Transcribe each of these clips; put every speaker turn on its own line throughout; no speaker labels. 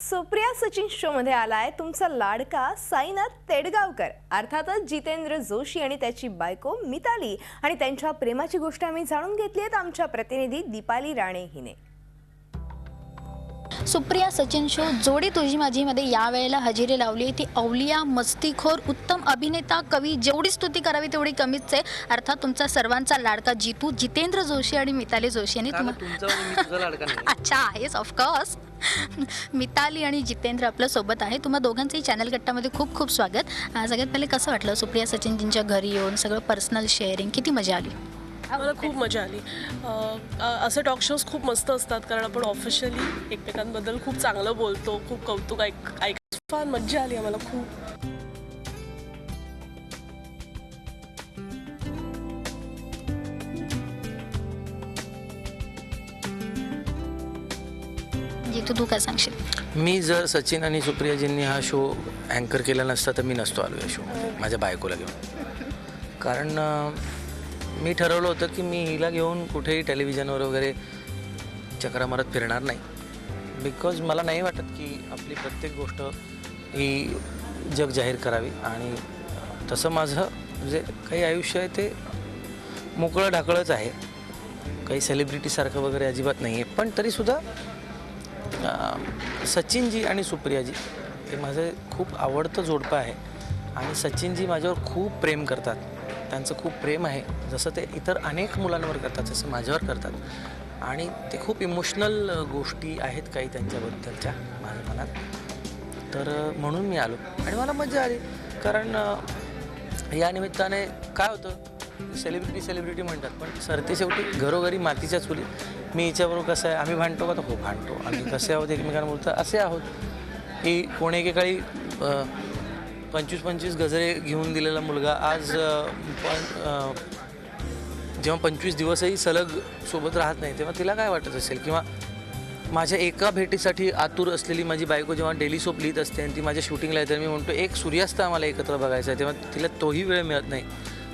Supriya Sachin show मध्ये आलाय तुमचा लाडका साईनाथ तेडगावकर, अर्थातच जितेंद्र जोशी आणि त्याची बायको मिताली आणि त्यांच्या प्रेमाची गोष्ट आम्ही जाणून घेतली आहे आमच्या प्रतिनिधी दीपाली राणे हिने।
सुप्रिया सचिन शो जोडी तुझी माझी मध्ये या वेळेला हजेरी लावली। ती अवलिया, मस्तीखोर, उत्तम अभिनेता, कवी, जेवढी स्तुती करावी तेवढी कमीच आहे। अर्थात तुमचा सर्वांचा लाडका जीतू, जितेंद्र जोशी आणि मिताली जोशी यांनी अच्छा आहेस ऑफकोर्स। मिताली आणि जितेंद्र आपल्या सोबत आहे। तुम्हा दोघांचंही चॅनल गट्टामध्ये खूप खूप स्वागत। सगळ्यात पहिले कसं वाटलं सुप्रिया सचिनजींच्या घरी येऊन सगळं पर्सनल शेअरिंग, किती मजा आली?
मला खूप मजा आली। असे टॉक शोज खूप मस्त असतात कारण आपण ऑफिशियली एकमेकांबद्दल खूप चांगलं बोलतो, खूप कौतुक ऐक फार मजा आली आम्हाला खूप।
जितू तू काय सांगशील?
मी जर सचिन आणि सुप्रियाजींनी हा शो अँकर केला नसता तर मी नसतो आलो या शो माझ्या बायकोला घेऊन। कारण मी ठरवलं होतं की मी हिला घेऊन कुठेही टेलिव्हिजनवर वगैरे चक्रा मारत फिरणार नाही। बिकॉज मला नाही वाटत की आपली प्रत्येक गोष्ट ही जग जाहीर करावी। आणि तसं माझं जे काही आयुष्य आहे ते मोकळं ढाकळंच आहे, काही सेलिब्रिटीसारखं वगैरे अजिबात नाही आहे। पण तरीसुद्धा सचिनजी आणि सुप्रियाजी हे माझं खूप आवडतं जोडपं आहे। आणि सचिनजी माझ्यावर खूप प्रेम करतात, त्यांचं खूप प्रेम आहे, जसं ते इतर अनेक मुलांवर करतात तसं माझ्यावर करतात। आणि ते खूप इमोशनल गोष्टी आहेत काही त्यांच्याबद्दलच्या माझ्या मनात। तर म्हणून मी आलो आणि मला मजा आली। कारण या निमित्ताने काय होतं, सेलिब्रिटी म्हणतात पण सरते शेवटी घरोघरी मातीच्या चुली। मी हिच्याबरोबर कसं आहे, आम्ही भांडतो का? तर हो भांडतो। आम्ही कसे आहोत एकमेकांबरोबर असे आहोत की कोणी एकेकाळी 25-25 गजरे घेऊन दिलेला मुलगा आज जेव्हा 25 दिवसही सलग सोबत राहत नाही तेव्हा तिला काय वाटत असेल। किंवा माझ्या एका भेटीसाठी आतुर असलेली माझी बायको जेव्हा डेली सोप लिहित असते आणि ती माझ्या शूटिंगला येते, मी म्हणतो एक सूर्यास्त आम्हाला एकत्र बघायचा आहे, तेव्हा तिला तोही वेळ मिळत नाही।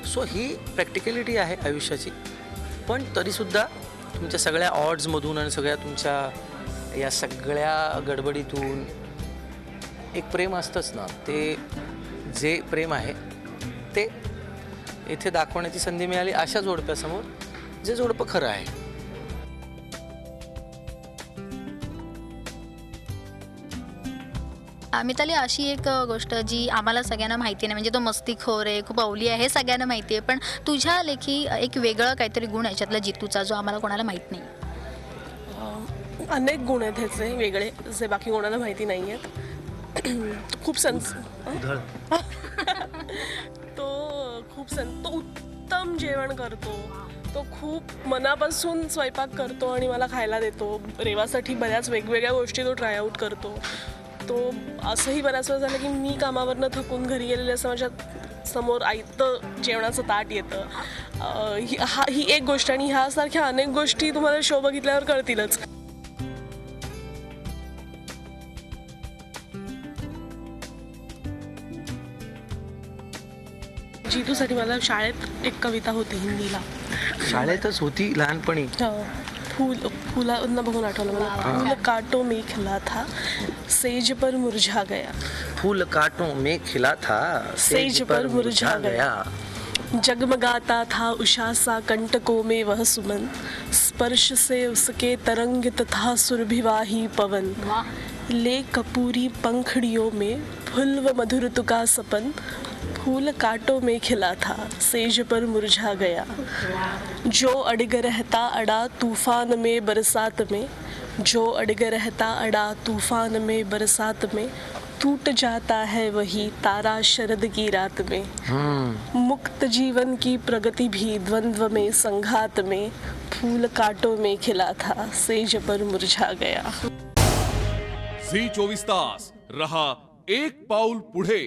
सो ही प्रॅक्टिकॅलिटी आहे आयुष्याची। पण तरीसुद्धा तुमच्या सगळ्या ऑड्समधून आणि सगळ्या तुमच्या या सगळ्या गडबडीतून एक प्रेम असतंच ना। ते जे प्रेम आहे ते इथे दाखवण्याची संधी मिळाली अशा जोडप्यासमोर, जे जोडपं खरं आहे।
मिताली, अशी एक गोष्ट जी आम्हाला सगळ्यांना माहिती नाही, म्हणजे तो मस्तीखोर आहे, खूप अवली आहे, हे सगळ्यांना माहिती आहे, पण तुझ्या लेखी एक वेगळं काहीतरी गुण आहे याच्यातला जितूचा, जो आम्हाला कोणाला माहीत नाही।
अनेक गुण आहेत ह्याचे वेगळे, जे बाकी कोणाला माहिती नाही आहेत। खूप तो उत्तम जेवण करतो, तो खूप मनापासून स्वयंपाक करतो आणि मला खायला देतो। रेवासाठी बऱ्याच वेगवेगळ्या गोष्टी तो ट्राय आऊट करतो। तो असंही बऱ्याच वेळा झालं की मी कामावरनं थकून घरी गेलेले असं माझ्या समोर आयतं जेवणाचं ताट येतं। ही एक गोष्ट, आणि ह्यासारख्या अनेक गोष्टी तुम्हाला शो बघितल्यावर कळतीलच। जितूसाठी मला शाळेत एक कविता होती हिंदीला।
शाळेतच होती लहानपणी?
फुलांना बघून आठवलं मला। फूल कांटों में खिला था, सेज पर मुरझा गया।
फूल कांटों में खिला था,
सेज पर मुरझा गया। जगमगाता था उषा सा कंटकों में वह सुमन, स्पर्श से उसके तरंगित था सुरभिवाही पवन। ले कपूरी पंखड़ियों में फुल्व मधुर तुका सपन, फूल कांटों में खिला था, सेज पर मुरझा गया। जो अड़ग रहता अड़ा तूफान में बरसात में, जो अड़ग रहता अड़ा तूफान में बरसात में, टूट जाता है वही तारा शरद की रात में। मुक्त जीवन की प्रगति भी द्वंद्व में संघात में, फूल कांटों में खिला था, सेज पर मुरझा गया।
झी 24 तास रहा एक पाऊल पुढे।